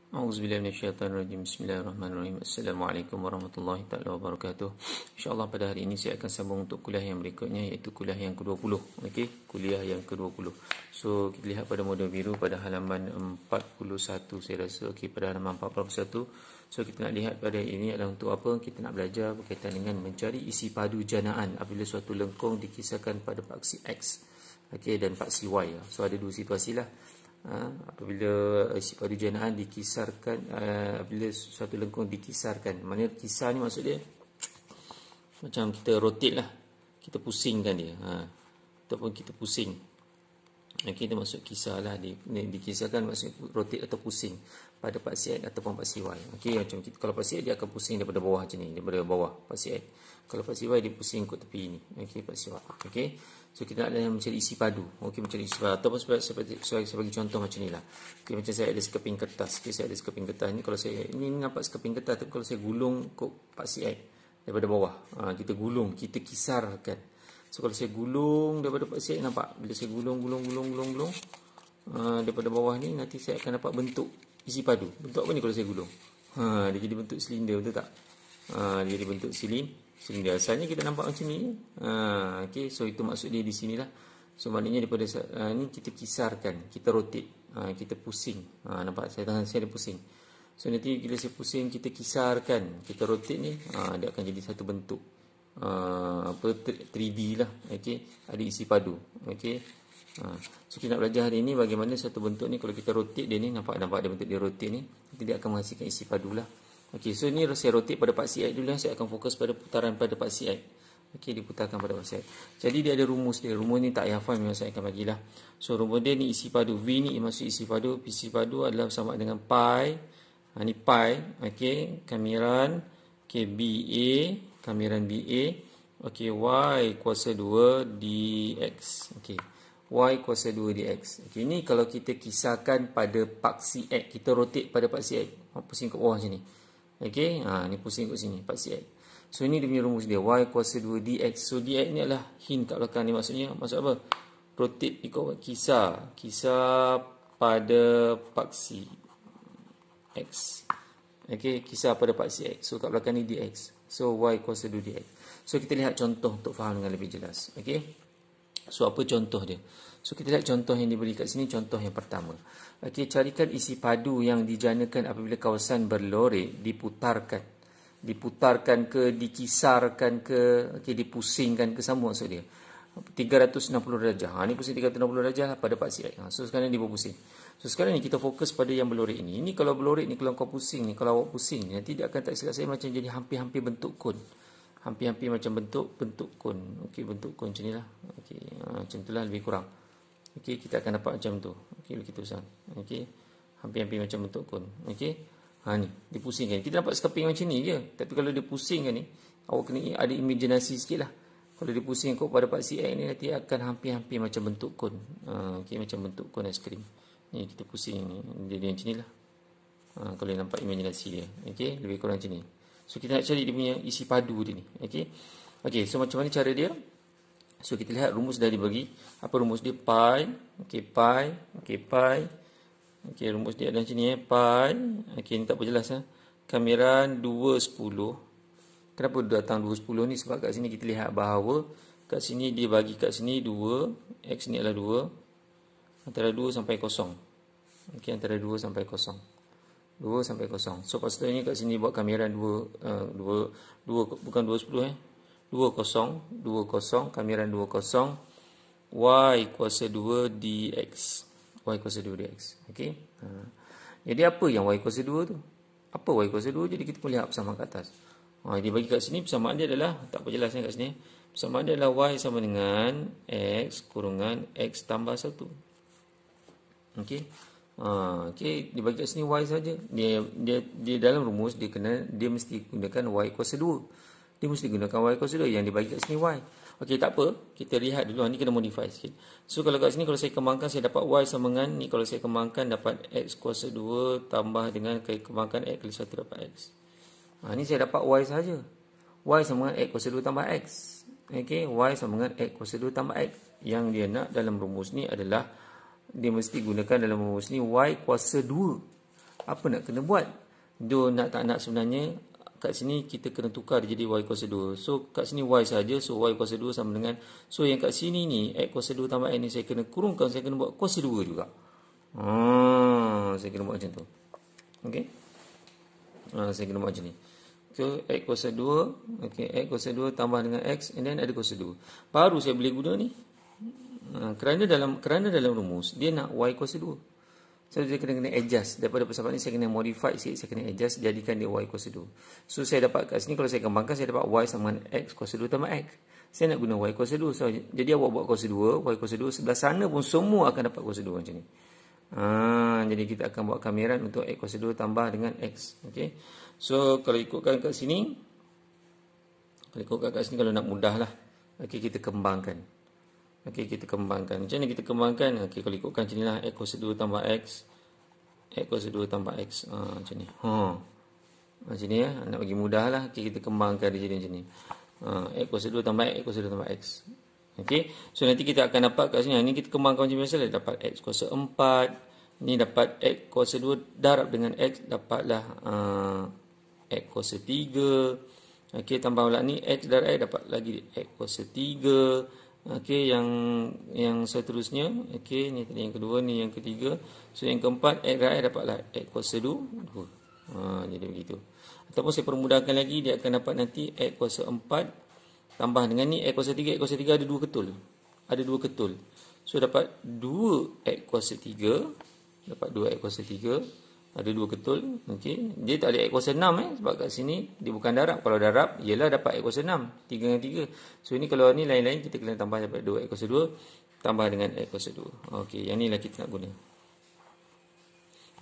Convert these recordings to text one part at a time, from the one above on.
Auzubillahi minasyaitonirrajim. Bismillahirrahmanirrahim. Assalamualaikum warahmatullahi taala wabarakatuh. Insya-Allah pada hari ini saya akan sambung untuk kuliah yang berikutnya, iaitu kuliah yang ke-20. Okey, kuliah yang ke-20. So kita lihat pada modul biru pada halaman 41 saya rasa. Okey, pada halaman 41. So kita nak lihat pada ini adalah untuk apa? Kita nak belajar berkaitan dengan mencari isi padu janaan apabila suatu lengkung dikisarkan pada paksi X. Okey, dan paksi Y. So ada dua situasi lah. Apabila isi padu janaan dikisarkan, apabila suatu lengkung dikisarkan, maknanya kisar ni maksud dia macam kita rotate lah, kita pusingkan dia, ataupun kita pusing. Kita maksud kisar lah, dikisarkan maksud rotate atau pusing pada paksi X ataupun paksi Y. Macam kita, kalau paksi X dia akan pusing daripada bawah macam ni, daripada bawah paksi X. Kalau paksi Y dia pusing ke tepi ni. Paksi Y. So kita nak mencari isi padu. Mencari isi padu. Ataupun saya bagi contoh macam ni lah. Macam saya ada sekeping kertas. Saya ada sekeping kertas ni. Kalau saya ini nampak sekeping kertas, tapi kalau saya gulung kok paksi X daripada bawah, kita gulung, kita kisarkan. So kalau saya gulung daripada paksi X, nampak bila saya gulung daripada bawah ni, nanti saya akan dapat bentuk isi padu. Bentuk apa ni kalau saya gulung? Dia jadi bentuk silinder, betul tak? Dia jadi bentuk silinder. Asalnya kita nampak macam ni. So itu maksud dia di sinilah. So maknanya daripada ni kita kisarkan, kita rotate, kita pusing. Nampak tangan saya ada pusing. So nanti bila saya pusing, kita kisarkan, kita rotate ni, dia akan jadi satu bentuk 3D lah. Ada isi padu. So kita nak belajar hari ini bagaimana satu bentuk ni kalau kita rotate dia ni, nampak ada bentuk dia rotate ni, nanti dia akan menghasilkan isi padu lah. So ni saya rotate pada paksi X dulu. Saya akan fokus pada putaran pada paksi X. Diputarkan pada paksi X. Jadi dia ada rumus dia. Rumus ni tak payah hafal, memang saya akan bagilah. So rumus dia ni isi padu. V ni maksud isi padu. Isi padu adalah sama dengan pi. Ni pi. Kamiran. BA. Kamiran BA. Y kuasa 2 dx. Y kuasa 2 dx. Ini kalau kita kisarkan pada paksi X. Kita rotate pada paksi X. Pusing ke bawah macam ni. Ni pusing kat sini, paksi X. So ini dia punya rumus dia, y kuasa 2 dx. So dx ni adalah hint kat belakang ni, maksud apa? Rotate ikut kisar pada paksi X. Kisar pada paksi X. So kat belakang ni dx. So y kuasa 2 dx. So kita lihat contoh untuk faham dengan lebih jelas. So apa contoh dia? So kita lihat contoh yang diberi kat sini, contoh yang pertama. Carikan isi padu yang dijanakan apabila kawasan berlorek diputarkan ke, dikisarkan ke, dipusingkan ke, sama maksud dia. 360 darjah. Ni pusing 360 darjah pada paksi X. So sekarang dia berpusing. So sekarang ni kita fokus pada yang berlorek ini. Ini kalau berlorek ni, kalau kau pusing ni, kalau awak pusing ni, nanti dia akan tak silap saya macam jadi hampir-hampir bentuk kon. Hampir-hampir macam bentuk kon. Bentuk kon macam ni lah. Macam tu lah lebih kurang. Kita akan dapat macam tu. Begitu Ustaz. Hampir-hampir macam bentuk kon. Ni dipusingkan. Kita dapat sekeping macam ni je. Tapi kalau dia pusingkan ni, awak kena ada imajinasi sikit lah. Kalau dia pusing kau pada paksi X ni, nanti akan hampir-hampir macam bentuk kon. Macam bentuk kon aiskrim. Ni kita pusing ni. Jadi macam ni lah. Kalau nampak imajinasi dia. Lebih kurang macam ni. So kita nak cari dia punya isi padu dia ni. So macam mana cara dia? So kita lihat rumus dah dibagi. Apa rumus dia? Pi. Pi. Rumus dia adalah macam ni. Pi. Ni tak apa jelas. Kamiran 210. Kenapa datang 210 ni? Sebab kat sini kita lihat bahawa kat sini dia bagi kat sini 2. X ni adalah 2. Antara 2 sampai 0. Antara 2 sampai 0. 2 sampai 0. So patutnya kat sini buat kamiran 2 bukan 210 20 kamiran 20 y kuasa 2 dx. Y kuasa 2 dx. Jadi apa yang y kuasa 2 tu? Apa y kuasa 2? Jadi kita boleh lihat persamaan kat atas. Dia bagi kat sini persamaan dia adalah, tak apa jelasnya kat sini. Persamaan dia adalah y sama dengan x kurungan x tambah 1. Dia bagi kat sini y saja. Dia dalam rumus dia mesti gunakan y kuasa 2. Dia mesti gunakan y kuasa 2 yang dibagi kat sini y. Tak apa. Kita lihat dulu. Ni kena modify sikit. So kalau kat sini, kalau saya kembangkan, saya dapat y sama dengan ni. Kalau saya kembangkan, dapat x kuasa 2 tambah dengan kembangkan x kali 1 dapat x. Ni saya dapat y saja. Y sama dengan x kuasa 2 tambah x. Y sama dengan x kuasa 2 tambah x. Yang dia nak dalam rumus ni adalah, dia mesti gunakan dalam rumus ni y kuasa 2. Apa nak kena buat? Do nak tak nak sebenarnya kat sini kita kena tukar dia jadi y kuasa 2. So kat sini y saja, so y kuasa 2 sama dengan, so yang kat sini ni x kuasa 2 tambah x ni saya kena kurungkan, saya kena buat kuasa 2 juga. Saya kena buat macam tu. Okey. Saya kena buat macam ni. So x kuasa 2, okey, x kuasa 2 tambah dengan x and then ada kuasa 2. Baru saya boleh guna ni. Kerana dalam rumus dia nak y kuasa 2. So saya kena adjust. Daripada persamaan ni saya kena modify sikit, saya kena adjust jadikan dia y kuasa 2. So saya dapat kat sini, kalau saya kembangkan saya dapat y sama dengan x kuasa 2 tambah x. Saya nak guna y kuasa 2. So jadi awak buat kuasa 2, y kuasa 2 sebelah sana pun semua akan dapat kuasa 2 macam ni. Jadi kita akan buat kamiran untuk x kuasa 2 tambah dengan x. Okey. So kalau ikutkan kat sini, kalau nak mudah lah. Okey, kita kembangkan. Okey, kita kembangkan. Macam mana kita kembangkan? Okey, kalau ikutkan macam inilah, x kuasa 2 tambah x. X kuasa 2 tambah x. Macam ni. Macam ni ya. Nak bagi mudah lah. Okey, kita kembangkan dia jadi macam ni. X kuasa 2 tambah x, x kuasa 2 tambah x. Okey. So nanti kita akan dapat kat sini. Ni kita kembangkan macam biasa lah. Dapat x kuasa 4. Ni dapat x kuasa 2 darab dengan x. Dapatlah x kuasa 3. Okey, tambah pula ni x darab x, dapat lagi x kuasa 3. Okey, yang seterusnya, okey, ni tadi yang kedua, ni yang ketiga. So yang keempat, x darab x dapatlah x kuasa 2. Jadi begitu. Ataupun saya permudahkan lagi, dia akan dapat nanti x kuasa 4 tambah dengan ni x kuasa 3. X kuasa 3 ada 2 ketul. Ada 2 ketul. So dapat 2 x kuasa 3. Dapat 2 x kuasa 3. Ada 2 ketul. Okey, dia tak ada x kuasa 6 sebab kat sini dia bukan darab. Kalau darab ialah dapat x kuasa 6, 3 dengan 3. So ini kalau ni lain-lain, kita kena tambah dapat 2 x kuasa 2 tambah dengan x kuasa 2. Okey, yang inilah kita nak guna.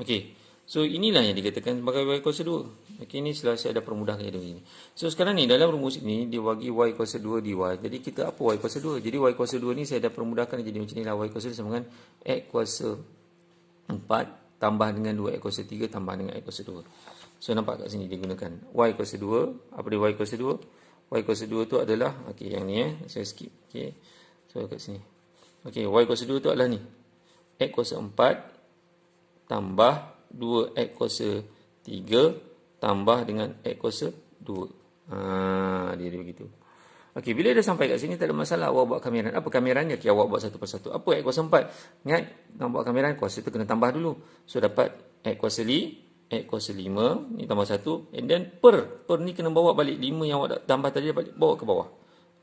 Okey. So inilah yang dikatakan sebagai y kuasa 2. Okey, ini setelah saya ada permudahkan dia begini. So sekarang ni dalam rumus ini dia bagi y kuasa 2 dy. Jadi kita apa y kuasa 2? Jadi y kuasa 2 ni saya dah permudahkan jadi macam inilah, y kuasa 2 sama dengan x kuasa 4 tambah dengan 2x kuasa 3 tambah dengan x kuasa 2. So nampak kat sini digunakan y kuasa 2. Apa dia y kuasa 2? Y kuasa 2 tu adalah, okey, yang ni saya skip. Okey. So kat sini. Okey, y kuasa 2 tu adalah ni. X kuasa 4 tambah 2x kuasa 3 tambah dengan x kuasa 2. Dia begitu. Okey, bila dah sampai kat sini tak ada masalah, awak buat kamiran. Apa kamirannya? Okey, awak buat satu persatu. Apa x kuasa 4? Ingat, nak buat kamiran kuasa tu kena tambah dulu. So dapat x kuasa 5, ni tambah 1, and then per ni kena bawa balik 5 yang awak tambah tadi, balik bawa ke bawah.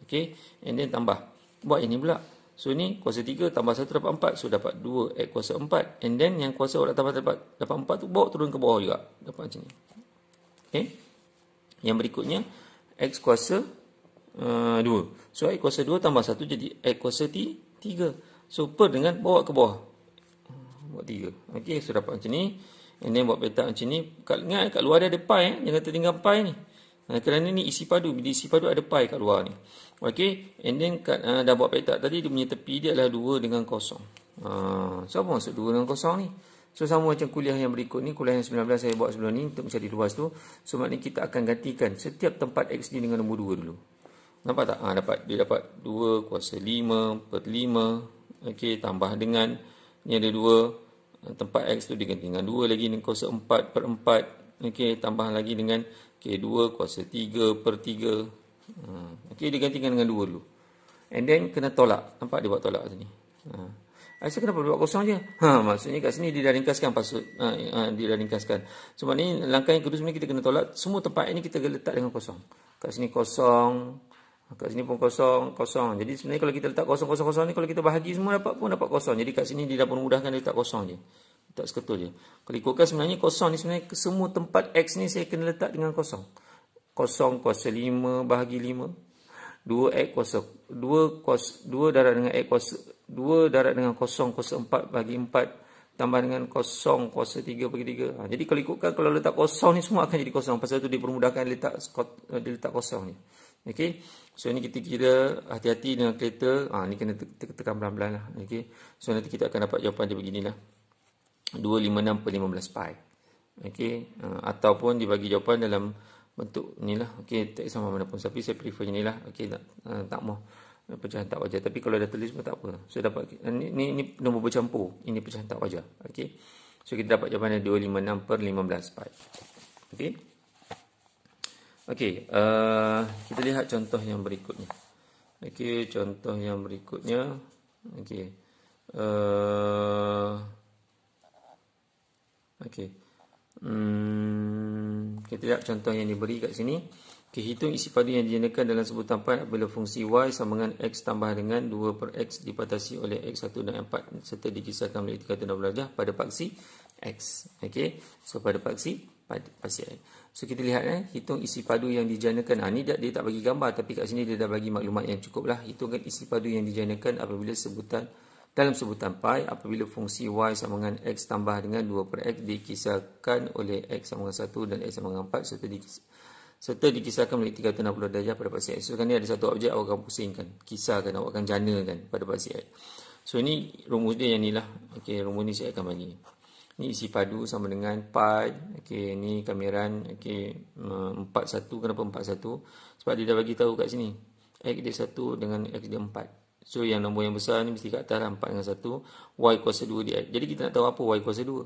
Okey, and then tambah. Buat ini pula. So ni kuasa 3 tambah 1 dapat 4. So dapat 2 x kuasa 4, and then yang kuasa awak tambah dapat 4 tu bawa turun ke bawah juga. Dapat macam ni. Okey. Yang berikutnya x kuasa 2. So x kuasa 2 tambah 1 jadi x kuasa 3. So per dengan bawa ke bawah. Buat 3. Okey, so dapat macam ni. And then buat petak macam ni. Ingat kat luar dia ada pi. Jangan tertinggal pi ni. Kerana ni isi padu. Bila isi padu ada pi kat luar ni. Okey. And then dah buat petak tadi, dia punya tepi dia adalah 2 dengan kosong. So apa maksud 2 dengan kosong ni? So sama macam kuliah yang berikut ni. Kuliah yang 19 saya buat sebelum ni untuk mencari luas tu. So maknanya kita akan gantikan setiap tempat x ni dengan nombor 2 dulu. Nampak tak? Dia dapat 2 kuasa 5 per 5. Okey, tambah dengan ni ada 2. Tempat x tu diganti dengan 2 lagi dengan kuasa 4 per 4. Okey, tambah lagi dengan 2 kuasa 3 per 3. Okey, digantikan dengan 2 dulu. And then kena tolak. Nampak dia buat tolak sini. Aisyah kenapa buat kosong je? Maksudnya kat sini dia dah ringkaskan. Dia dah ringkaskan. Sebab ni langkah yang kedua sebenarnya kita kena tolak. Semua tempat ini kita letak dengan kosong. Kat sini kosong. Kat sini pun kosong. Jadi sebenarnya kalau kita letak kosong ni, kalau kita bahagi semua dapat kosong. Jadi kat sini dia dah pun mudahkan dia letak kosong je. Letak seketul je. Kalau ikutkan sebenarnya kosong ni sebenarnya semua tempat x ni saya kena letak dengan kosong. Kosong kuasa 5 bahagi 5. 2x kuasa 2 darab dengan x kuasa 2 darab dengan kosong kuasa 4 bahagi 4 tambah dengan kosong kuasa 3 bagi 3. Jadi kalau ikutkan kalau letak kosong ni semua akan jadi kosong. Pasal tu dia permudahkan dia letak kosong ni. Okey. So ni kita kira hati-hati dengan kereta. Ni kena tekan pelan-pelan lah. Okey. So nanti kita akan dapat jawapan dia beginilah. 256 per 15 pi. Okey. Ataupun dibagi jawapan dalam bentuk inilah. Okey, tak sama mana pun. Tapi saya prefer inilah. Okey, tak mau pecahan tak wajar. Tapi kalau dah tulis pun tak apa. So dapat ni nombor bercampur. Ini pecahan tak wajar. Okey. So kita dapat jawapan 256 per 15 pi. Okey. Okey, kita lihat contoh yang berikutnya. Okey, contoh yang berikutnya. Okey. Okey. Kita lihat contoh yang diberi kat sini. Okay, hitung isi padu yang dijanakan dalam sebutan pi apabila fungsi y sama dengan x tambah dengan 2 per x dipatasi oleh x1 dan 4 serta dikisarkan oleh 360 darjah pada paksi x. Okey. So pada paksi x. So kita lihat hitung isi padu yang dijanakan. Ni dia tak bagi gambar, tapi kat sini dia dah bagi maklumat yang cukup lah. Hitungkan isi padu yang dijanakan apabila dalam sebutan pi apabila fungsi y sama dengan x tambah dengan 2 per x dikisarkan oleh x sama dengan 1 dan x sama dengan 4 serta dikisarkan oleh 360 darjah pada paksi x. So kan ni ada satu objek, awak akan pusingkan, kisarkan, awak akan janakan pada paksi x. So ini rumus dia yang ni lah. Okey, rumus ni saya akan bagi. Ni isi padu sama dengan pi. Okey, ni kamiran. Okey, 41. Kenapa 41? Sebab dia dah bagi tahu kat sini. X dia 1 dengan x dia 4. So yang nombor yang besar ni mesti kat atas lah, 4 dengan 1. Y kuasa 2 di x. Jadi kita nak tahu apa y kuasa 2.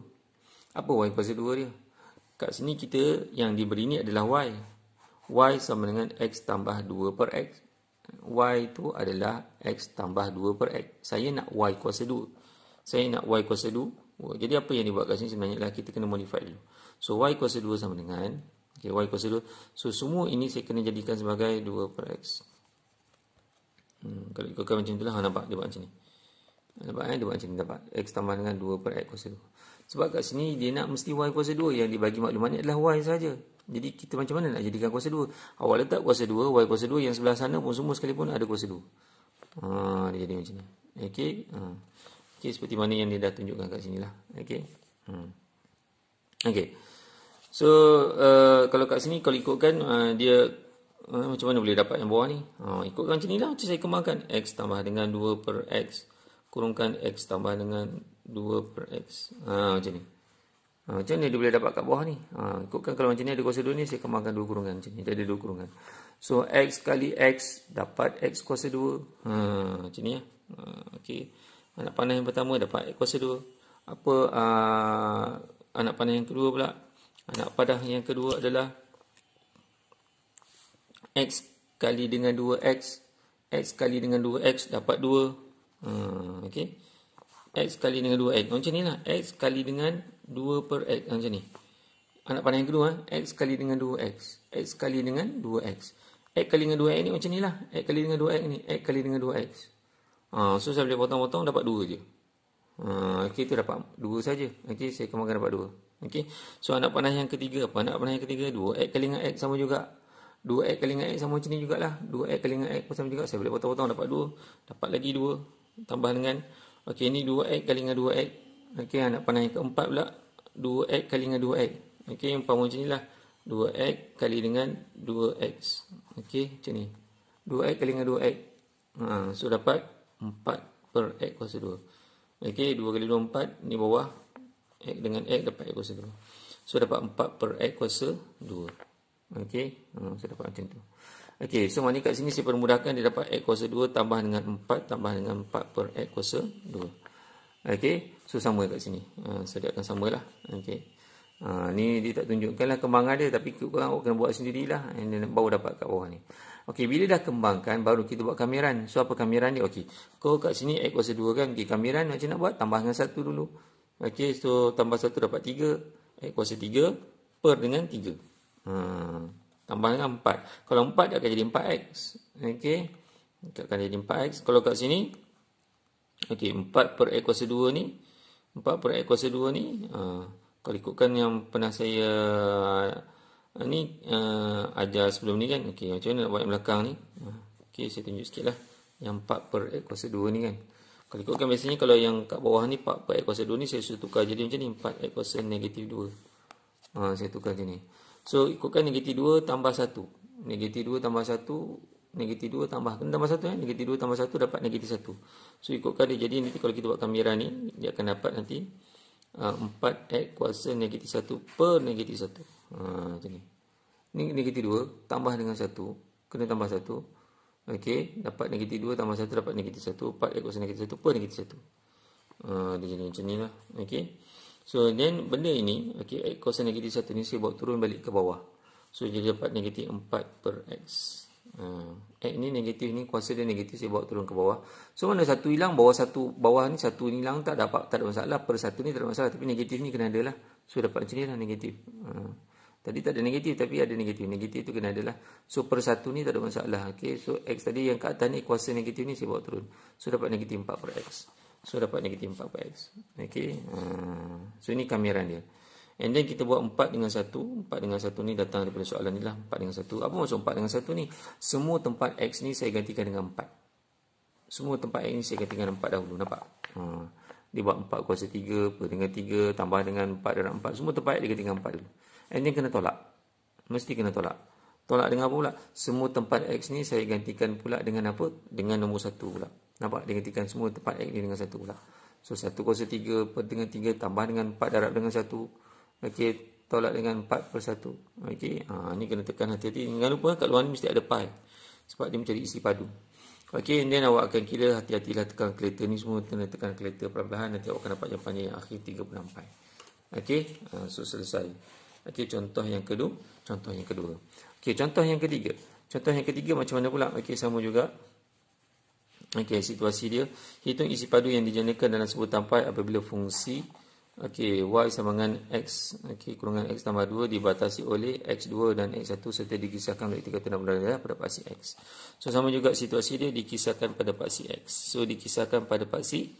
Apa y kuasa 2 dia? Kat sini kita yang diberi ni adalah y. Y sama dengan x tambah 2 per x. Y itu adalah x tambah 2 per x. Saya nak y kuasa 2. Saya nak y kuasa 2. Jadi apa yang dibuat kat sini sebenarnya lah kita kena modify dulu. So y kuasa 2 sama dengan, okay, y kuasa 2. So semua ini saya kena jadikan sebagai 2 per x. Kalau ikutkan macam itulah, nampak dia buat macam ni. Nampak dia buat macam ni, dapat x tambah dengan 2 per x kuasa 2. Sebab kat sini dia nak mesti y kuasa 2. Yang dibagi maklumat ni adalah y saja. Jadi kita macam mana nak jadikan kuasa 2? Awak letak kuasa 2, y kuasa 2, yang sebelah sana pun semua sekalipun ada kuasa 2. Dia jadi macam ni. Okey. Okey, seperti mana yang dia dah tunjukkan kat sini lah. Okey. Okey. So kalau kat sini kalau ikutkan dia macam mana boleh dapat yang bawah ni? Ikutkan macam ni lah. Macam saya kembangkan x tambah dengan 2 per x kurungkan x tambah dengan 2 per x. Macam ni. Macam mana dia boleh dapat kat bawah ni? Ikutkan kalau macam ni ada kuasa 2 ni, saya kembangkan 2 kurungan macam ni. Dia ada 2 kurungan. So x kali x dapat x kuasa 2. Macam ni ya. Okey. Anak panah yang pertama dapat x kuasa 2. Apa anak panah yang kedua pula? Anak panah yang kedua adalah x kali dengan 2x. X kali dengan 2x dapat 2. Okey. X kali dengan 2x. Macam ni lah. X kali dengan 2 per x. Macam ni. Anak panah yang kedua. X kali dengan 2x. X kali dengan 2x. X kali dengan 2x ni macam ni lah. X kali dengan 2x ni. X kali dengan 2x. So saya boleh potong-potong dapat 2 je. Okey, tu dapat 2 saja. Okey, saya kembangkan dapat 2. Okey. So anak panah yang ketiga apa? Anak panah yang ketiga 2x kali dengan x sama juga. 2x kali dengan x sama macam ni jugalah. 2x kali dengan x sama juga. Saya boleh potong-potong dapat 2. Dapat lagi 2. Tambah dengan, okey, ni 2x kali dengan 2x. Okey, anak panah yang keempat pula 2x kali dengan 2x. Okey, umpama macam ni lah. 2x kali dengan 2x. Okey, macam ni. 2x kali dengan 2x. So dapat 4 per x kuasa 2. Okey, 2 kali 2 4. Ni bawah. X dengan x dapat x kuasa 2. So dapat 4 per x kuasa 2. Okey, saya dapat macam tu. Okey, so maknanya kat sini saya permudahkan, dia dapat x kuasa 2 tambah dengan 4 tambah dengan 4 per x kuasa 2. Okey, so sama kat sini. Saya akan samalah. Okey. Ni dia tak tunjukkan lah kembangan dia, tapi korang kena buat sendirilah. Baru dapat kat bawah ni. Okey, bila dah kembangkan baru kita buat kamiran. So apa kamiran dia? Okey. Kau kat sini x kuasa 2 kan. Okey, kamiran macam nak buat? Tambah dengan 1 dulu. Okey, so tambah 1 dapat 3. X kuasa 3 per dengan 3. Tambah dengan 4. Kalau 4 dia akan jadi 4x. Okey. Dia akan jadi 4x. Kalau kat sini, okey, 4 per x kuasa 2 ni. 4 per x kuasa 2 ni. Kalau ikutkan yang pernah saya ajar sebelum ni kan. Okey, macam mana nak buat yang belakang ni? Okey, saya tunjuk sikit lah. Yang 4 per x kuasa 2 ni kan. Kalau ikutkan biasanya kalau yang kat bawah ni 4 per x kuasa 2 ni saya sudah tukar jadi macam ni. 4x kuasa negatif 2. Saya tukar macam ni. So ikutkan negatif 2 tambah 1. Negatif 2 tambah 1. Negatif 2 tambah. Kena tambah 1 Negatif 2 tambah 1 dapat negatif 1. So ikutkan dia jadi nanti kalau kita buat kamiran ni, dia akan dapat nanti 4x kuasa negatif 1 per negatif 1. Macam ni. Ni negatif 2 tambah dengan 1. Kena tambah 1. Okey, dapat negatif 2 tambah 1 dapat negatif 1. 4x kuasa negatif 1 per negatif 1. Dia jadi macam ni lah. Okey. So then benda ini, okey, X kuasa negatif 1 ni saya bawa turun balik ke bawah. So jadi dapat negatif 4 per X. X ni negatif ni, kuasa dia negatif, saya bawa turun ke bawah. So mana satu hilang, bawah ni satu ni hilang, tak ada masalah. Per 1 ni tak ada masalah, tapi negatif ni kena ada lah. So dapat macam ni lah negatif. Tadi tak ada negatif, tapi ada negatif. Negatif tu kena ada lah. So per 1 ni tak ada masalah. Okay, so X tadi yang kat atas ni, kuasa negatif ni saya bawa turun. So dapat negatif 4 per X. So dapat negatif 4 per X. Okay. So ini kamiran dia. And then kita buat 4 dengan 1. 4 dengan 1 ni datang daripada soalan ni lah. 4 dengan 1. Apa maksud 4 dengan 1 ni? Semua tempat X ni saya gantikan dengan 4. Semua tempat X ni saya gantikan dengan 4 dahulu. Nampak? Dia buat 4 kuasa 3 per dengan 3 tambah dengan 4 darab 4. Semua tempat X dia gantikan 4 dulu. And then kena tolak. Mesti kena tolak. Tolak dengan apa pula? Semua tempat X ni saya gantikan pula dengan apa? Dengan nombor 1 pula. Nampak? Dia gantikan semua tempat X ni dengan 1 pula. So 1 kuasa 3 per dengan 3 tambah dengan 4 darab dengan 1. Okey, tolak dengan 4 per 1. Okey, ni kena tekan hati-hati. Jangan lupa kat luar ni mesti ada pi. Sebab dia mencari isi padu. Okey, and then awak akan kira hati-hatilah tekan kalkulator ni semua. Kena tekan kalkulator perlahan-lahan. Nanti awak akan dapat jawapannya yang akhir 36 pi. Okey, so selesai. Okey, contoh yang kedua. Okey, contoh yang ketiga. Contoh yang ketiga macam mana pula? Okey, sama juga. Okey, situasi dia. Hitung isi padu yang dijanakan dalam sebuah tampai apabila fungsi okey, y sama dengan x, okey, kurangan x tambah 2 dibatasi oleh x2 dan x1 serta dikisarkan oleh 360 darjah pada paksi x. So sama juga situasi dia, dikisarkan pada paksi x. So dikisarkan pada paksi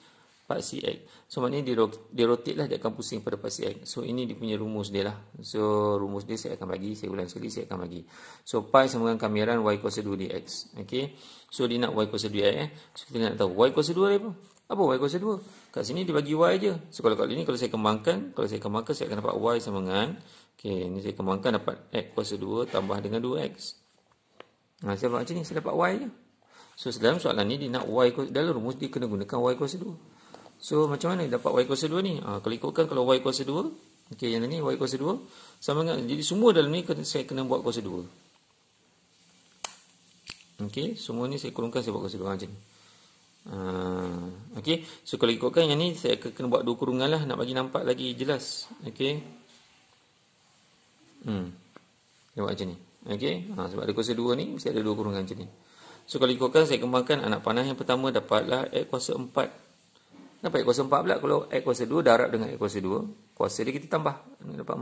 X. So maknanya dia rotate lah, dia akan pusing pada paksi X. So ini dia punya rumus dia lah. So rumus dia saya akan bagi, saya ulang sekali, saya akan bagi. So pi sama dengan kamiran y kuasa 2 dx. Okey. So dia nak y kuasa 2 dx. So kita nak tahu y kuasa 2 apa? Apa y kuasa 2? Kat sini dia bagi y je. So kalau kat sini kalau saya kembangkan saya akan dapat y sama dengan, okey, ni saya kembangkan dapat x kuasa 2 tambah dengan 2x. Saya buat macam ni, saya dapat y je. So dalam soalan ni dia nak y kuasa, dalam rumus dia kena gunakan y kuasa 2. So macam mana dapat y kuasa 2 ni? Kalau ikutkan, kalau y kuasa 2, okey, yang ni y kuasa 2 sama dengan, jadi semua dalam ni saya kena buat kuasa 2. Okey, semua ni saya kurungkan, saya buat kuasa 2 macam ni. Okey, so kalau ikutkan yang ni saya kena buat 2 kurungan lah, nak bagi nampak lagi jelas. Okey. Dia buat macam ni. Okey, sebab ada kuasa 2 ni mesti ada 2 kurungan macam ni. So kalau ikutkan, saya kembangkan anak panah yang pertama dapatlah x kuasa 4. Dapat x kuasa 4 pula. Kalau x kuasa 2 darab dengan x kuasa 2, kuasa dia kita tambah, dapat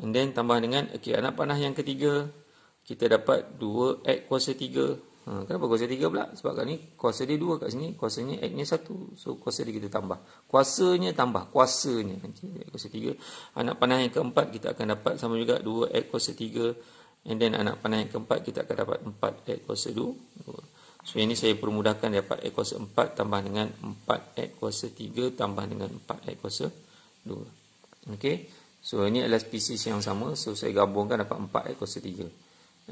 4. And then tambah dengan, okey, anak panah yang ketiga kita dapat 2x kuasa 3. Kenapa kuasa 3 pula? Sebab kat ni kuasa dia 2, kat sini kuasanya x nya 1. So kuasa dia kita tambah. Kuasanya tambah, kuasanya nanti x kuasa 3. Anak panah yang keempat kita akan dapat sama juga 2x kuasa 3. And then anak panah yang keempat kita akan dapat 4x kuasa 2. So ini saya permudahkan, dapat x kuasa 4 tambah dengan 4x kuasa 3 tambah dengan 4x kuasa 2. Okey. So ini adalah spesies yang sama. So saya gabungkan dapat 4x kuasa 3.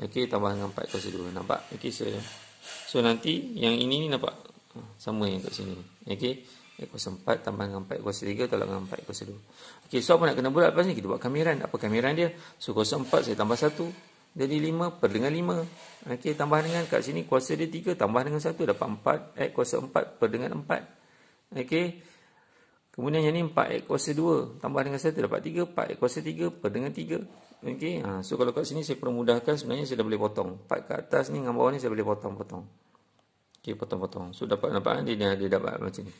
Okey, tambah dengan 4x kuasa 2. Nampak? Okey, so nanti yang ini ni nampak sama yang kat sini. Okey. X kuasa 4 tambah dengan 4x kuasa 3 tolak dengan 4x kuasa 2. Okey, so apa nak kena buat lepas ni? Kita buat kamiran. Apa kamiran dia? So kuasa 4 saya tambah 1. Jadi 5 per dengan 5. Okey, tambah dengan kat sini kuasa dia 3 tambah dengan 1 dapat 4 x kuasa 4 per dengan 4. Okey. Kemudian yang ni 4x kuasa 2 tambah dengan 1 dapat 3, 4x kuasa 3 per dengan 3. Okey. So kalau kat sini saya permudahkan, sebenarnya saya dah boleh potong. Part kat atas ni dengan bawah ni saya boleh potong-potong. Okey, potong-potong. So dapat dia dapat macam ni.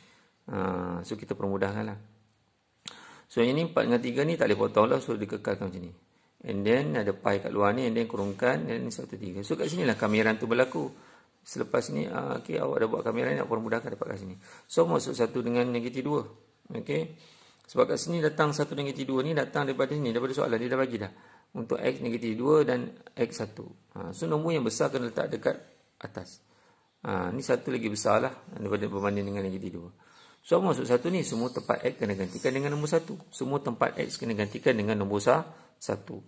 So kita permudahkanlah. So yang ni 4 dengan 3 ni tak boleh potong lah, so dikekalkan macam ni. And then ada pi kat luar ni, and then kurungkan, dan 1/3. So kat sini lah kamiran tu berlaku. Selepas ni, okey, awak dah buat kamiran ni, nak permudahkan dapat kat sini. So maksud 1 dengan negatif 2. Okey. Sebab kat sini datang 1 negatif 2 ni datang daripada sini, daripada soalan dia dah bagi dah. Untuk x negatif 2 dan x1. So nombor yang besar kena letak dekat atas. Ni 1 lagi besar lah daripada berbanding dengan negatif 2. So maksud 1 ni, semua tempat x kena gantikan dengan nombor 1. Semua tempat x kena gantikan dengan nombor 1.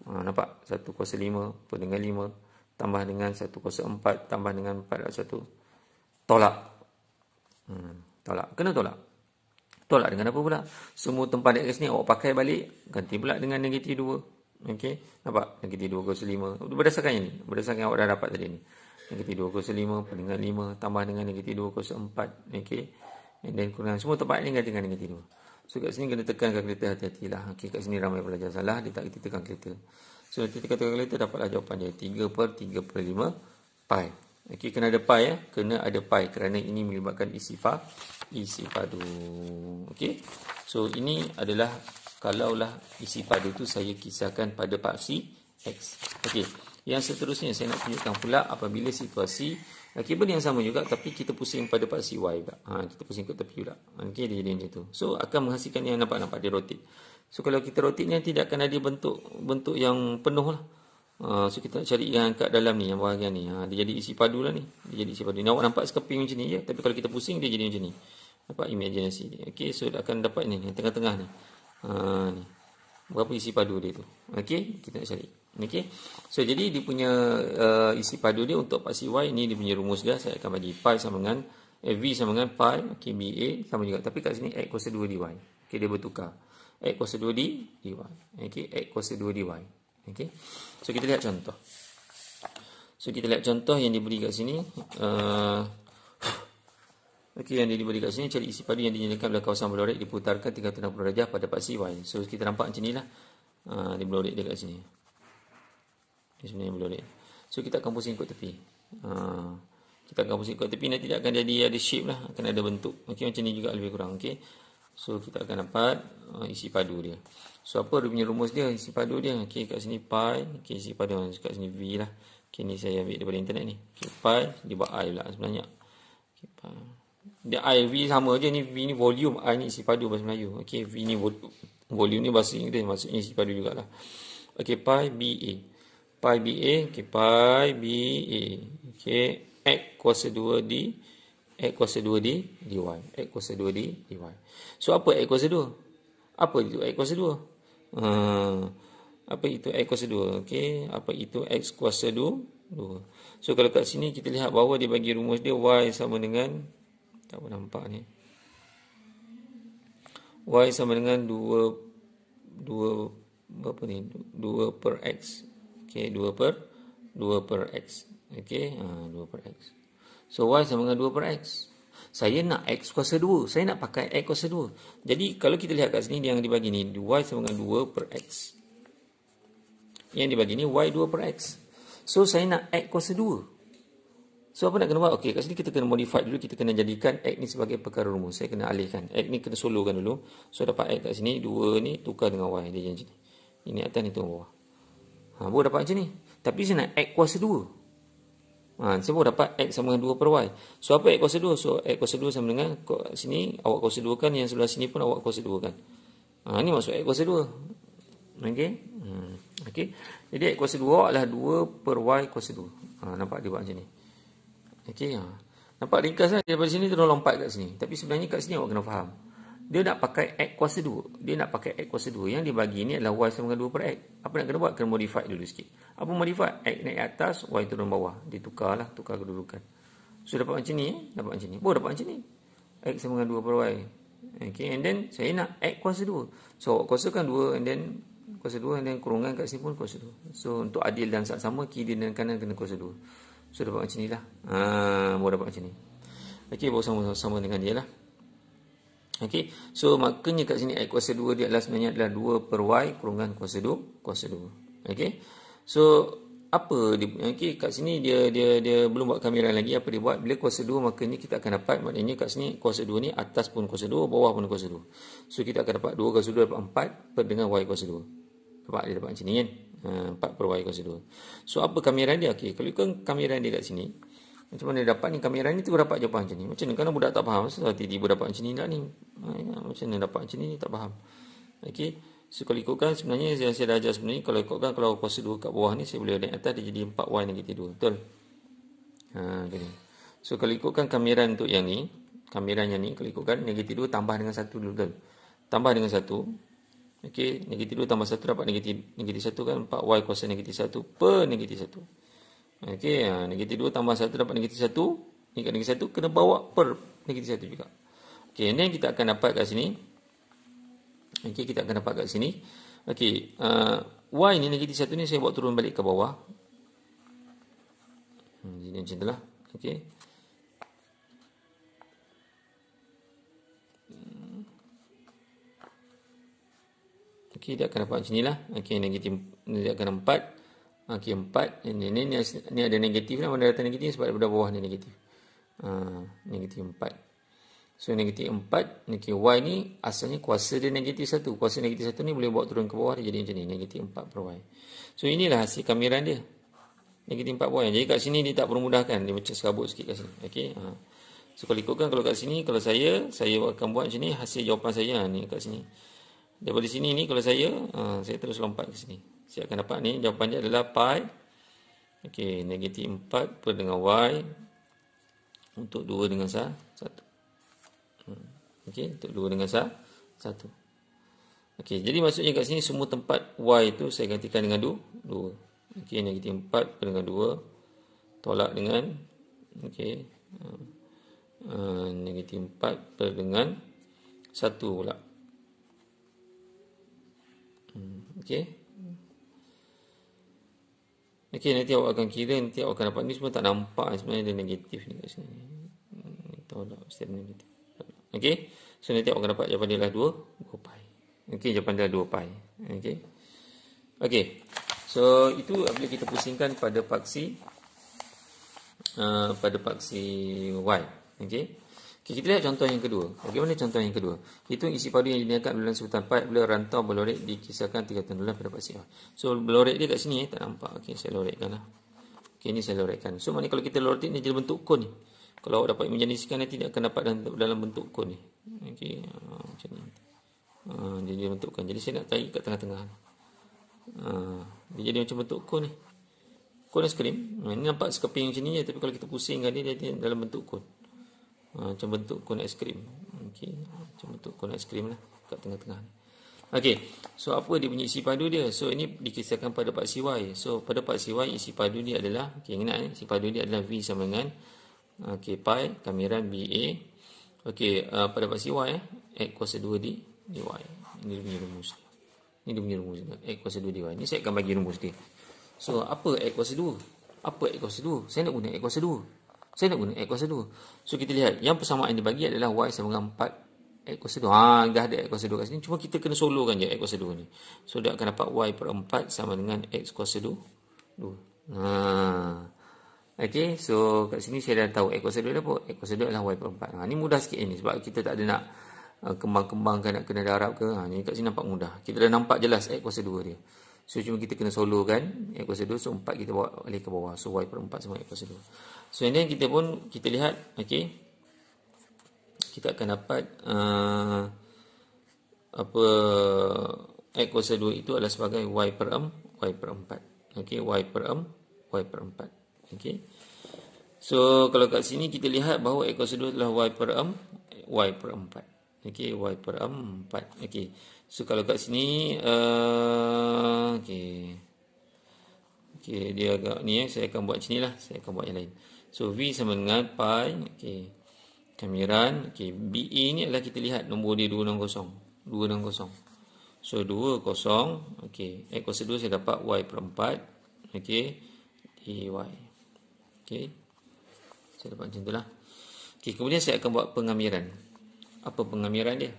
Nampak? 1 kuasa 5 per dengan 5 tambah dengan 1 kuasa 4 tambah dengan 4 1. Tolak. Tolak. Kena tolak. Tolak dengan apa pula? Semua tempat x ni awak pakai balik, ganti pula dengan negatif 2. Okey. Nampak? Negatif 2 kuasa 5. Berdasarkan yang ni. Berdasarkan yang awak dah dapat tadi ni. Negatif 2 kuasa 5 per dengan 5 tambah dengan negatif 2 kuasa 4. Okey. And then kurang semua tempat ni ganti dengan negatif 2. So kat sini kena tekan kalkulator, hati-hatilah. Okey, kat sini ramai pelajar salah, dia tak kita tekan kalkulator. So nanti tekan kalkulator dapatlah jawapan dia 3/3/5 pi. Okey, kena ada pi ya, kena ada pi kerana ini melibatkan isi padu. Okey. So ini adalah kalaulah isi padu tu saya kisahkan pada paksi X. Okey. Yang seterusnya saya nak tunjukkan pula apabila situasi benda yang sama juga tapi kita pusing pada paksi Y pula. Kita pusing ke tepi pula. Okey, dia jadi macam tu. So akan menghasilkan yang nampak dia rotate. So kalau kita rotate ni tidak akan ada bentuk yang penuh lah. So kita nak cari yang kat dalam ni, yang bahagian ni. Dia jadi isi padu lah ni. Dia jadi isi padu. Ni awak nampak sekeping macam ni je, tapi kalau kita pusing dia jadi macam ni. Nampak imaginasi dia. Okey, so akan dapat ni yang tengah-tengah ni. Ni. Berapa isi padu dia tu. Okey, kita nak cari. Okey. So jadi dia punya isi padu dia untuk paksi Y ni dia punya rumus dia. Saya akan bagi pi sama dengan V sama dengan pi, okey, BA sama juga. Tapi kat sini X kuasa 2 dy. Okey, dia bertukar. X kuasa 2 dy. Okey, X kuasa 2 dy. Okey. So kita lihat contoh. So kita lihat contoh yang diberi kat sini. Okey, yang diberi kat sini cari isi padu yang dinyatakan oleh kawasan berlorek diputarkan 360 darjah pada paksi Y. So kita nampak macam nilah. Dia berlorek dia kat sini. Ini sebenarnya berlorek. So kita akan pusing ikut tepi. Kita akan pusing ikut tepi, nanti tidak akan jadi ada shape lah, akan ada bentuk. Okey, macam ni juga lebih kurang. Okey. So kita akan dapat isi padu dia. So apa dia punya rumus dia, isi padu dia? Okey, kat sini pi, okey, isi padu kat sini V lah. Okey, ni saya ambil daripada internet ni. Okey, pi dibuat I pula sebenarnya. Okey, pi. Dia I V sama je, ni V ni volume, I ni isi padu bahasa Melayu. Okey, V ni volume ni bahasa Inggeris, maksudnya isi padu jugalah. Okey, pi BA. Pi BA, okey, pi BA. Okey, X kuasa 2 D, X kuasa 2 D dy. X kuasa 2 D dy. So apa X kuasa 2? Apa itu X kuasa 2? Apa itu X kuasa 2? Okey, apa itu X kuasa 2? So kalau kat sini kita lihat bahawa dia bagi rumus dia Y sama dengan, tak apa nampak ni. Y sama dengan 2 berapa ni? 2 per X. Okey, 2 per X. Okey, 2 per X. So Y sama dengan 2 per X. Saya nak X kuasa 2. Saya nak pakai X kuasa 2. Jadi kalau kita lihat kat sini yang dibagi ni, Y sama dengan 2 per X. Yang dibagi ni Y 2 per X. So saya nak X kuasa 2. So apa nak kena buat? Okey, kat sini kita kena modify dulu. Kita kena jadikan X ni sebagai perkara rumus. Saya kena alihkan. X ni kena solokan dulu. So dapat X kat sini, 2 ni tukar dengan Y. Dia macam ni. Ini atas ni turun bawah. Baru dapat macam ni. Tapi saya nak X kuasa 2. Saya baru dapat X sama dengan 2 per Y. So apa X kuasa 2? So X kuasa 2 sama dengan sini awak kuasa 2 kan, yang sebelah sini pun awak kuasa 2 kan. Ini maksud X kuasa 2. Okey. Okey. Jadi X kuasa 2 awak adalah 2 per Y kuasa 2. Nampak dia buat macam ni. Okey. Nampak ringkas lah. Daripada sini terus lompat kat sini. Tapi sebenarnya kat sini awak kena faham. Dia nak pakai X kuasa 2. Dia nak pakai X kuasa 2. Yang dibagi ni adalah Y sama dengan 2 per X. Apa nak kena buat? Kena modify dulu sikit. Apa modify? X naik atas, Y turun bawah. Ditukar lah. Tukar kedudukan. So dapat macam ni. Dapat macam ni. Baru dapat macam ni. X sama dengan 2 per Y. Okay. And then saya nak X kuasa 2. So awak kuasakan 2. And then kuasa 2. And then kurungan kat sini pun kuasa 2. So untuk adil dan sama, kiri dan kanan kena kuasa 2. So dapat macam ni lah. Baru dapat macam ni. Okay. Baru sama-sama dengan dia lah. Okey, so makanya kat sini X kuasa 2 dia adalah sebenarnya adalah 2 per Y kurungan kuasa 2, kuasa 2. Okey. So apa dia, okey, kat sini dia belum buat kamera lagi. Apa dia buat? Bila kuasa 2 makanya kita akan dapat, maknanya kat sini kuasa 2 ni atas pun kuasa 2, bawah pun kuasa 2. So kita akan dapat 2 kuasa 2 dapat 4 per dengan Y kuasa 2. Dapat dia dapat macam ni kan? 4 per Y kuasa 2. So apa kamera dia? Okey, kalau ikut kamera dia kat sini, macam mana dia dapat ni, kamera ni tu dapat jawapan macam ni. Macam mana kalau budak tak faham, sebab tiba-tiba dapat macam ni tak ni. Macam mana dapat macam ni, tak faham. Okey. So kalau ikutkan sebenarnya yang saya dah ajar sebenarnya, kalau ikutkan kalau kuasa 2 kat bawah ni saya boleh naik atas dia jadi 4Y negatif 2. Betul? Gini. So kalau ikutkan kamera untuk yang ni, kameranya ni kalau ikutkan negatif 2 tambah dengan 1 dulu, betul? Tambah dengan 1. Okey, negatif 2 tambah 1 dapat negatif 1 kan, 4Y kuasa negatif 1 per negatif 1. Okey, negatif 2 tambah 1 dapat negatif 1. Ni kat negatif 1 kena bawa per negatif 1 juga. Okey, ini kita akan dapat kat sini. Okey, kita akan dapat kat sini. Okey, Y ni negatif 1 ni saya buat turun balik ke bawah. Jadi macam itulah. Okey. Okey, dia akan dapat macam ni lah. Okey, negatif, dia akan 4. Okey, 4. Ni ada negatif lah. Mana datang negatif sebab daripada bawah ni negatif. Negatif 4. So, negatif 4. Okey, Y ni asalnya kuasa dia negatif 1. Kuasa negatif 1 ni boleh bawa turun ke bawah. Dia jadi macam ni. Negatif 4 per Y. So, inilah hasil kamiran dia. Negatif 4 per Y. Jadi, kat sini dia tak permudahkan. Dia macam serabut sikit kat sini. Okey. So, kalau ikutkan, kalau kat sini, kalau saya akan buat macam ni. Hasil jawapan saya ni kat sini. Daripada sini ni, kalau saya terus lompat ke sini. Saya akan dapat ni. Jawapan dia adalah pi. Okey, negatif 4 per dengan Y. Untuk 2 dengan 1. Okey, untuk 2 dengan 1. Okey, jadi maksudnya kat sini semua tempat Y itu saya gantikan dengan 2. Okey, negatif 4 per dengan 2. Tolak dengan, okey, negatif 4 per dengan 1 pula. Okey. Okey, nanti awak akan kira, nanti awak akan dapat ni semua tak nampak sebenarnya ada negatif ni kat sini. Tolak step negatif. Okey. So nanti awak akan dapat jawapan dia adalah 2 pi. Okey, jawapan dia adalah 2 pi. Okey. Okey. So itu apabila kita pusingkan pada paksi Y. Okey. Okay, kita lihat contoh yang kedua. Bagaimana contoh yang kedua? Hitung isi padu yang diniakan dalam sebutan pi bila rantau berlorek dikisarkan 3 tondolan pada paksi Y. So, berlorek dia kat sini tak nampak. Okey, saya lorekkan lah. Okey, ini saya lorekkan. So, maknanya kalau kita lorek ni jadi bentuk kon ni. Kalau awak dapat menjeniskan nanti dia akan dapat dalam bentuk kon ni. Okey, macam ni. Dia jadi bentuk kon. Jadi saya nak tarik kat tengah-tengah. Dia jadi macam bentuk kon ni. Kon aiskrim. Ini nampak sekeping macam ni je, tapi kalau kita pusingkan dia dalam bentuk kon. Macam bentuk kon aiskrim. Okey, macam bentuk kon aiskrim lah kat tengah-tengah ni. Okey, so apa dia punya isi padu dia? So ini dikisarkan pada paksi Y. So pada paksi Y isi padu dia adalah, okey, ingat isi padu dia adalah V sama dengan pi kamiran BA. Okey, pada paksi Y X kuasa 2 dy. Ini dia punya rumus dia. Ini dia punya rumus dia. X kuasa 2 dy. Ini saya akan bagi rumus dia. So apa X kuasa 2? Apa X kuasa 2? Saya nak guna X kuasa 2. Saya nak guna X kuasa 2. So, kita lihat. Yang persamaan yang dibagi adalah Y sama dengan 4 X kuasa 2. Dah ada X kuasa 2 kat sini. Cuma kita kena solokan je X kuasa 2 ni. So, dia akan dapat Y per 4 sama dengan X kuasa 2. Okey. So, kat sini saya dah tahu X kuasa 2 dah apa. X kuasa 2 adalah Y per 4. Ni mudah sikit ni. Sebab kita tak ada nak kembang-kembangkan, nak kena darab ke. Ni kat sini nampak mudah. Kita dah nampak jelas X kuasa 2 dia. So, cuma kita kena solokan X kuasa 2. So, 4 kita bawa balik ke bawah. So, Y per 4 sama X kuasa 2. So, ini kita lihat, okey. Kita akan dapat X kuasa 2 itu adalah sebagai Y per 4. Okey, Y per 4. Okey. So, kalau kat sini kita lihat bahawa X kuasa 2 adalah Y per 4. Okey, Y per 4. Okey. So, kalau kat sini okey, dia agak ni saya akan buat macam ni lah. Saya akan buat yang lain. So, V sama dengan pi. Okey. Kamiran. Okey. BA ni adalah kita lihat nombor dia 260. 260. So, 20. Okey. X kuasa 2 saya dapat Y per 4. Okey. dy. Okey. Saya dapat macam tu lah. Okey. Kemudian saya akan buat pengamiran. Apa pengamiran dia?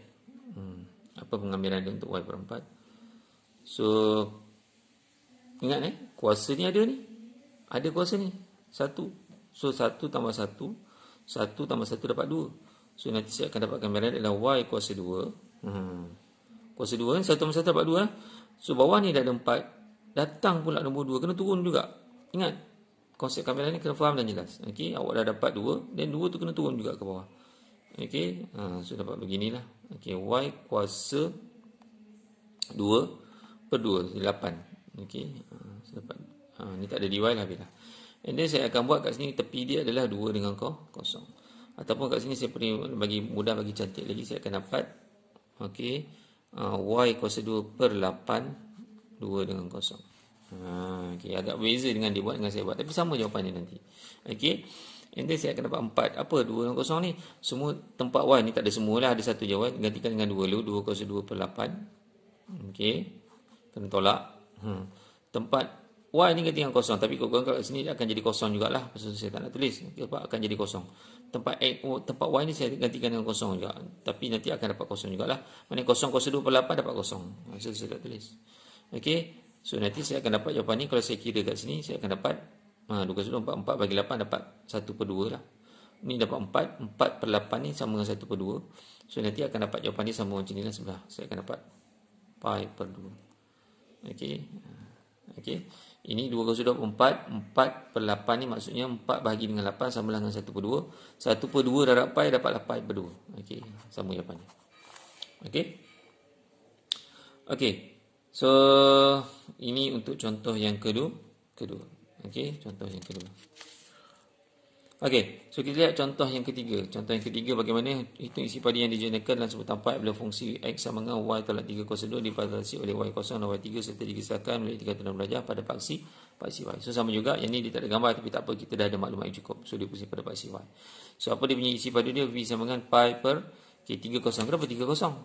Apa pengamiran dia untuk Y per 4? So, ingat kuasa ni ada ni. Ada kuasa ni. 1. So, 1 tambah 1. 1 tambah 1 dapat 2. So, nanti saya akan dapat kamiran adalah Y kuasa 2. Kuasa 2 kan? 1 tambah 1 dapat 2. So, bawah ni dah ada 4. Datang pula nombor 2. Kena turun juga. Ingat. Konsep kamiran ni kena faham dan jelas. Okey. Awak dah dapat 2. Dan 2 tu kena turun juga ke bawah. Okey. So, dapat beginilah. Okey. Y kuasa 2 per 2. 8. Okey. So, dapat. Ni tak ada dy lah. Habis lah. And then saya akan buat kat sini tepi dia adalah 2 dengan kosong. Ataupun kat sini saya bagi mudah, bagi cantik lagi, saya akan dapat okey, Y kuasa 2 per 8 2 dengan kosong. Okey, agak berbeza dengan dia buat dengan saya buat, tapi sama jawapannya nanti. Okey. And then saya akan dapat 4. Apa 2 dengan kosong ni? Semua tempat Y ni tak ada semualah, ada satu jawapan. Gantikan dengan 2 dulu. 2 kuasa 2 per 8. Okey. Kena tolak. Tempat Y ni ganti dengan kosong, tapi kalau kat sini dia akan jadi kosong jugalah. Pasal saya tak nak tulis. Sebab akan jadi kosong. Tempat Y ni saya gantikan dengan kosong juga. Tapi nanti akan dapat kosong jugalah. Maksudnya kosong kuasa 2 per 8 dapat kosong. Maksud saya tak tulis. Okey. So nanti saya akan dapat jawapan ni. Kalau saya kira kat sini, saya akan dapat 2 kuasa 2, 4 bagi 8 dapat 1 per 2 lah. Ni dapat 4 per 8 ni sama dengan 1 per 2. So nanti akan dapat jawapan ni sama macam ni lah sebelah. Saya akan dapat pi per 2. Okey. Okey. Ini 2 kuasa 2 per 4. 4 per 8 ni maksudnya 4 bahagi dengan 8 sama dengan 1 per 2. 1 per 2 darab pi dapatlah pi per 2. Okey. Sama jawapan ni. Okey. Okey. So ini untuk contoh yang kedua. Okey. Contoh yang kedua. Okey, so kita lihat contoh yang ketiga. Contoh yang ketiga bagaimana hitung isi padi yang dijenakan dalam sebuah tempat bila fungsi x sama dengan y tolak 3 kuasa 2 dibatasi oleh y kosong dan y3 serta dikisarkan oleh 36 darjah pada paksi y. So sama juga, yang ni dia tak ada gambar tapi tak apa, kita dah ada maklumat yang cukup. So dia pusing pada paksi y. So apa dia punya isi padu dia? V sama dengan pi per 3 kosong. Kenapa 3 kosong?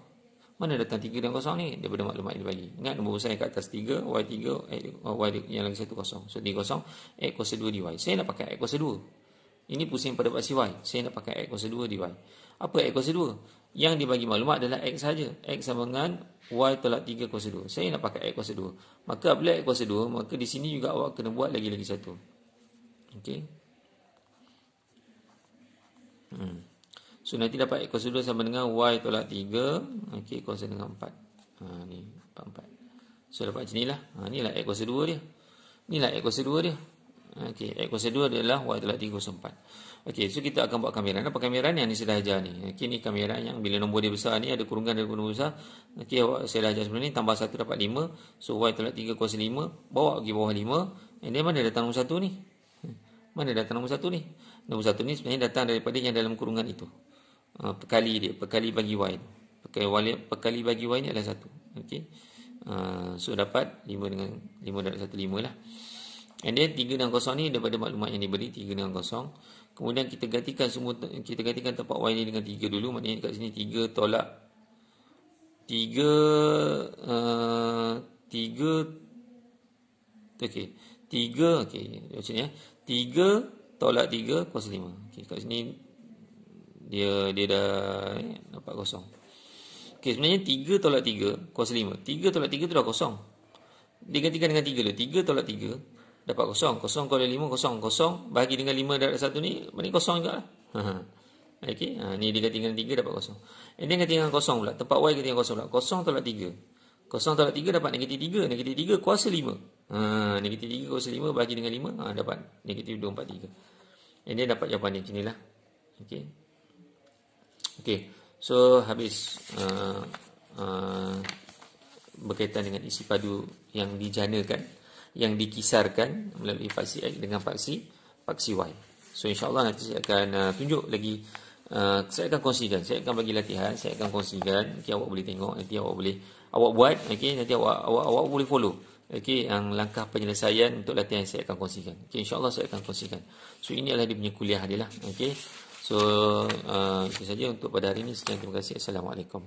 Mana datang 3 dan kosong ni? Daripada maklumat yang dibagi. Ingat nombor besar yang kat atas 3, y3, y yang lagi satu kosong. So 3 kosong, x kuasa 2 dy. Saya nak pakai x kuasa 2. Ini pusing pada paksi y. Saya nak pakai x kuasa 2 dy. Apa x kuasa 2? Yang dibagi maklumat adalah x saja. X sama dengan y tolak 3 kuasa 2. Saya nak pakai x kuasa 2. Maka apabila x kuasa 2, maka di sini juga awak kena buat lagi satu. Okey. So nanti dapat x kuasa 2 sama dengan y tolak 3. Okey, kuasa dengan 4. Ni 4. So dapat macam inilah. Inilah x kuasa 2 dia. Inilah x kuasa 2 dia. Okey, x kuasa 2 adalah y tolak 3 kuasa 4. Okey, so kita akan buat kamera. Apa kamera ni? Yang ni saya dah ajar ni. Okey, ni kamera yang bila nombor dia besar ni ada kurungan dari nombor besar. Okey, saya dah ajar sebelum ni, tambah 1 dapat 5. So y tolak 3 kuasa 5, bawa pergi bawah 5. And then mana datang nombor 1 ni? Mana datang nombor 1 ni? Nombor 1 ni sebenarnya datang daripada yang dalam kurungan itu. Perkali dia, perkali bagi y. Perkali bagi y ni adalah 1. Okey. So dapat 5 dengan 5 darab 1, 5 lah. And then 3 dengan kosong ni daripada maklumat yang diberi 3 dengan kosong. Kemudian kita gantikan tempat y ni dengan 3 dulu. Maknanya kat sini 3 tolak 3 okey. 3 okey macam ni 3 tolak 3 kuasa 5. Okey, kat sini dia dah dapat kosong. Okey, sebenarnya 3 tolak 3 kuasa 5. 3 tolak 3 tu dah kosong. Digantikan dengan 3 dulu. 3 tolak 3 dapat kosong. Kosong kalau 5, kosong. Kosong bagi dengan 5 darab 1 ni, maknanya kosong juga lah. Okey, ni digantikan dengan 3 dapat kosong. Ini gantikan dengan kosong pula. Tempat y gantikan kosong pula. Kosong tolak 3. Kosong tolak 3 dapat negatif 3. Negatif 3 kuasa 5. Negatif 3 kuasa 5 bagi dengan 5. Dapat negatif 243. Ini dapat jawapan ni macam inilah. Okey. Okey. So habis berkaitan dengan isi padu yang dijanakan, yang dikisarkan melalui paksi x dengan paksi y. So insyaAllah nanti saya akan tunjuk lagi. Saya akan kongsikan. Saya akan bagi latihan. Saya akan kongsikan. Okay, awak boleh tengok. Nanti awak buat. Okay, nanti awak boleh follow. Okay, yang langkah penyelesaian untuk latihan saya akan kongsikan. Okay, insyaAllah saya akan kongsikan. So ini adalah dia punya kuliah dia lah. Okay. So itu saja untuk pada hari ini. Sekian, terima kasih. Assalamualaikum.